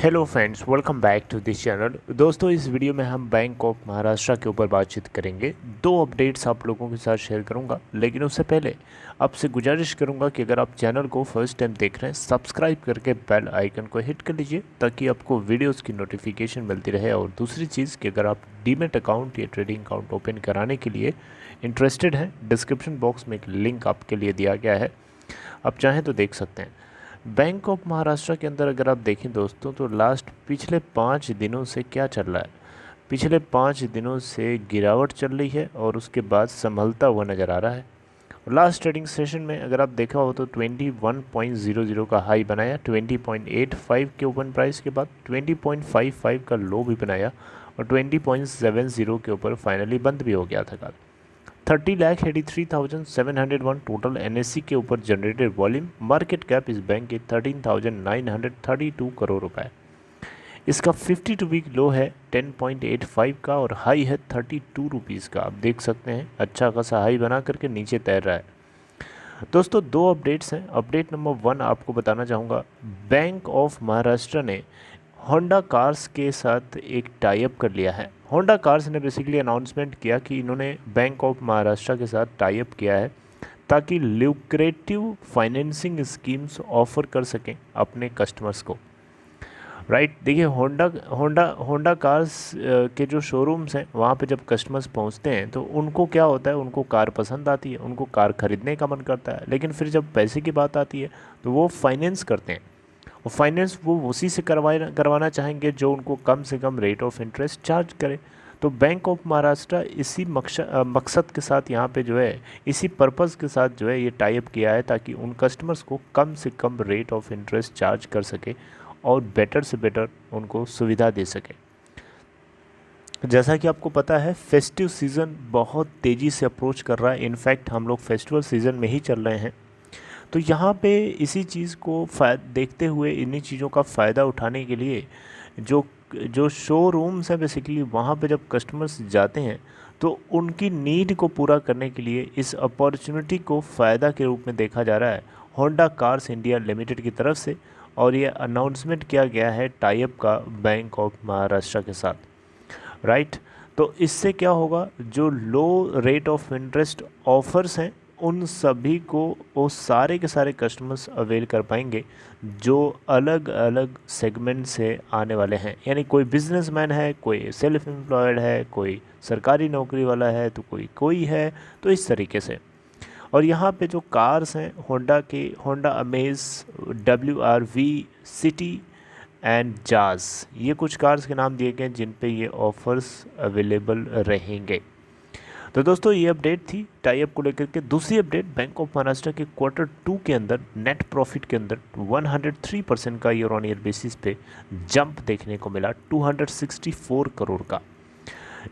Hello friends, welcome back to this channel. दोस्तों, इस video में हम बैंक ऑफ महाराष्ट्र के ऊपर बातचीत करेंगे। दो अपडेट्स आप लोगों के साथ शेयर करूंगा, लेकिन उससे पहले आपसे गुजारिश करूंगा कि अगर आप चैनल को फर्स्ट टाइम देख रहे हैं, सब्सक्राइब करके बेल आइकन को हिट कर लीजिए ताकि आपको वीडियोस की नोटिफिकेशन मिलती रहे। और दूसरी चीज़ कि अगर आप डीमेट अकाउंट या ट्रेडिंग अकाउंट ओपन कराने के लिए इंटरेस्टेड हैं, डिस्क्रिप्शन बॉक्स में एक लिंक आपके लिए दिया गया है, आप चाहें तो देख सकते हैं। बैंक ऑफ महाराष्ट्र के अंदर अगर आप देखें दोस्तों, तो पिछले 5 दिनों से क्या चल रहा है। पिछले 5 दिनों से गिरावट चल रही है और उसके बाद संभलता हुआ नज़र आ रहा है। लास्ट ट्रेडिंग सेशन में अगर आप देखा हो तो 21.00 का हाई बनाया, 20.85 के ओपन प्राइस के बाद 20.55 का लो भी बनाया और 20.70 के ऊपर फाइनली बंद भी हो गया था। 30,83,701 टोटल एनएससी के ऊपर जनरेटेड वॉल्यूम। मार्केट कैप इस बैंक की 13,932 करोड़ रुपए। इसका 52 वीक लो है 10.85 का और हाई है 32 रुपीज़ का। आप देख सकते हैं अच्छा खासा हाई बना करके नीचे तैर रहा है। दोस्तों, दो अपडेट्स हैं। अपडेट नंबर 1 आपको बताना चाहूँगा, बैंक ऑफ महाराष्ट्र ने होंडा कार्स के साथ एक टाई अप कर लिया है। होंडा कार्स ने बेसिकली अनाउंसमेंट किया कि इन्होंने बैंक ऑफ महाराष्ट्र के साथ टाई अप किया है ताकि ल्यूक्रेटिव फाइनेंसिंग स्कीम्स ऑफर कर सकें अपने कस्टमर्स को। राइट, देखिए होंडा होंडा होंडा कार्स के जो शोरूम्स हैं वहाँ पे जब कस्टमर्स पहुँचते हैं तो उनको क्या होता है, उनको कार पसंद आती है, उनको कार ख़रीदने का मन करता है, लेकिन फिर जब पैसे की बात आती है तो वो फाइनेंस करते हैं। और फाइनेंस वो उसी से करवाना चाहेंगे जो उनको कम से कम रेट ऑफ इंटरेस्ट चार्ज करे। तो बैंक ऑफ महाराष्ट्र इसी मकसद के साथ यहाँ पे जो है, इसी पर्पज़ के साथ जो है ये टाई अप किया है ताकि उन कस्टमर्स को कम से कम रेट ऑफ इंटरेस्ट चार्ज कर सके और बेटर से बेटर उनको सुविधा दे सके। जैसा कि आपको पता है, फेस्टिव सीज़न बहुत तेज़ी से अप्रोच कर रहा है। इनफैक्ट हम लोग फेस्टिवल सीज़न में ही चल रहे हैं। तो यहाँ पे इसी चीज़ को देखते हुए, इन्हीं चीज़ों का फ़ायदा उठाने के लिए जो जो शोरूम्स हैं बेसिकली वहाँ पे जब कस्टमर्स जाते हैं तो उनकी नीड को पूरा करने के लिए इस अपॉर्चुनिटी को फ़ायदा के रूप में देखा जा रहा है होंडा कार्स इंडिया लिमिटेड की तरफ से। और ये अनाउंसमेंट किया गया है टाई अप का बैंक ऑफ महाराष्ट्र के साथ। राइट, तो इससे क्या होगा, जो लो रेट ऑफ इंटरेस्ट ऑफर्स हैं उन सभी को वो सारे के सारे कस्टमर्स अवेल कर पाएंगे जो अलग अलग सेगमेंट से आने वाले हैं। यानी कोई बिजनेसमैन है, कोई सेल्फ एम्प्लॉयड है, कोई सरकारी नौकरी वाला है, तो कोई है, तो इस तरीके से। और यहाँ पे जो कार्स हैं होंडा के, Honda amaze, WRV, city and जाज, ये कुछ कार्स के नाम दिए गए जिन पे ये ऑफर्स अवेलेबल रहेंगे। तो दोस्तों, ये अपडेट थी टाई अप को लेकर के। दूसरी अपडेट, बैंक ऑफ महाराष्ट्र के Q2 के अंदर नेट प्रॉफिट के अंदर 103% का ईयर ऑन ईयर बेसिस पे जंप देखने को मिला 264 करोड़ का।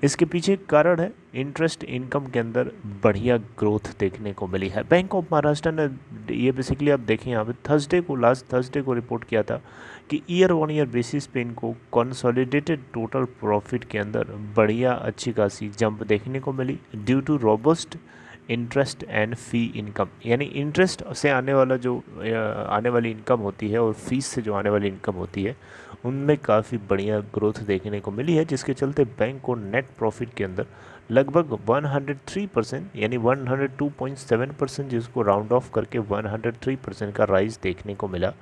इसके पीछे कारण है इंटरेस्ट इनकम के अंदर बढ़िया ग्रोथ देखने को मिली है। बैंक ऑफ महाराष्ट्र ने ये बेसिकली आप देखें यहाँ पे लास्ट थर्सडे को रिपोर्ट किया था कि ईयर ऑन ईयर बेसिस पे इनको कंसोलिडेटेड टोटल प्रॉफिट के अंदर बढ़िया अच्छी खासी जंप देखने को मिली due to robust interest and fee income. यानी इंटरेस्ट से आने वाली इनकम होती है और फीस से जो आने वाली इनकम होती है उनमें काफ़ी बढ़िया ग्रोथ देखने को मिली है, जिसके चलते बैंक को नेट प्रॉफिट के अंदर लगभग 103% यानी 102.7%, जिसको राउंड ऑफ करके 103% का राइज देखने को मिला।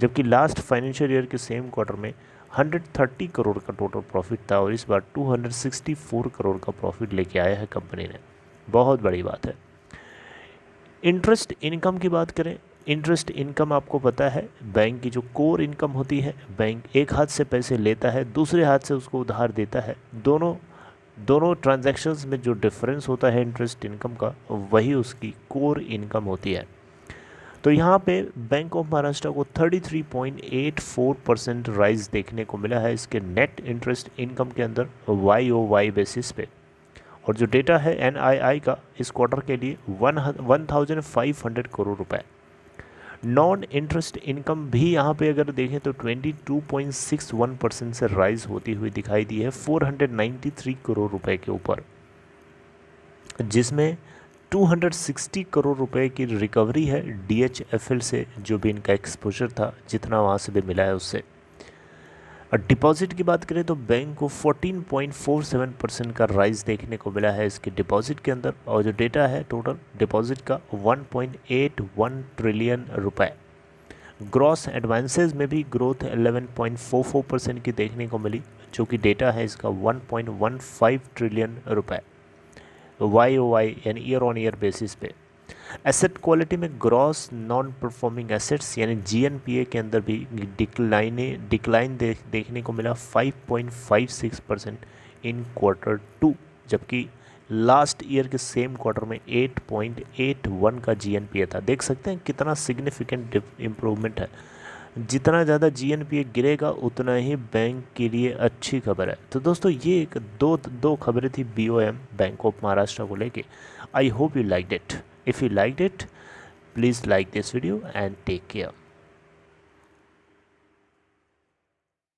जबकि लास्ट फाइनेंशियल ईयर के सेम क्वार्टर में 130 करोड़ का टोटल प्रॉफिट था और इस बार 264 करोड़ का प्रॉफिट लेके आया है कंपनी ने। बहुत बड़ी बात है। इंटरेस्ट इनकम की बात करें, इंटरेस्ट इनकम आपको पता है बैंक की जो कोर इनकम होती है। बैंक एक हाथ से पैसे लेता है, दूसरे हाथ से उसको उधार देता है। दोनों ट्रांजैक्शंस में जो डिफरेंस होता है इंटरेस्ट इनकम का, वही उसकी कोर इनकम होती है। तो यहाँ पे बैंक ऑफ महाराष्ट्र को 33.84% राइज देखने को मिला है इसके नेट इंटरेस्ट इनकम के अंदर YOY बेसिस पे। और जो डेटा है NII का इस क्वार्टर के लिए 1500 करोड़ रुपए। नॉन इंटरेस्ट इनकम भी यहाँ पे अगर देखें तो 22.61% से राइज होती हुई दिखाई दी है 493 करोड़ रुपए के ऊपर, जिसमें 260 करोड़ रुपए की रिकवरी है DHFL से, जो भी इनका एक्सपोजर था जितना वहाँ से भी मिला है उससे। और डिपॉजिट की बात करें तो बैंक को 14.47% का राइज देखने को मिला है इसके डिपॉजिट के अंदर, और जो डेटा है टोटल डिपॉजिट का 1.81 ट्रिलियन रुपए। ग्रॉस एडवांसेस में भी ग्रोथ 11.44% की देखने को मिली, जो कि डेटा है इसका 1.15 ट्रिलियन रुपए YOY यानी ईयर ऑन ईयर बेसिस पे। एसेट क्वालिटी में ग्रॉस नॉन परफॉर्मिंग एसेट्स यानी GNPA के अंदर भी डिक्लाइन देखने को मिला 5.56% इन Q2, जबकि लास्ट ईयर के सेम क्वार्टर में 8.81 का GNPA था। देख सकते हैं कितना सिग्निफिकेंट इम्प्रूवमेंट है। जितना ज़्यादा GNPA गिरेगा उतना ही बैंक के लिए अच्छी खबर है। तो दोस्तों ये एक दो खबरें थी BOM बैंक ऑफ महाराष्ट्र को लेके। I hope you liked it. If you liked it, please like this video and take care.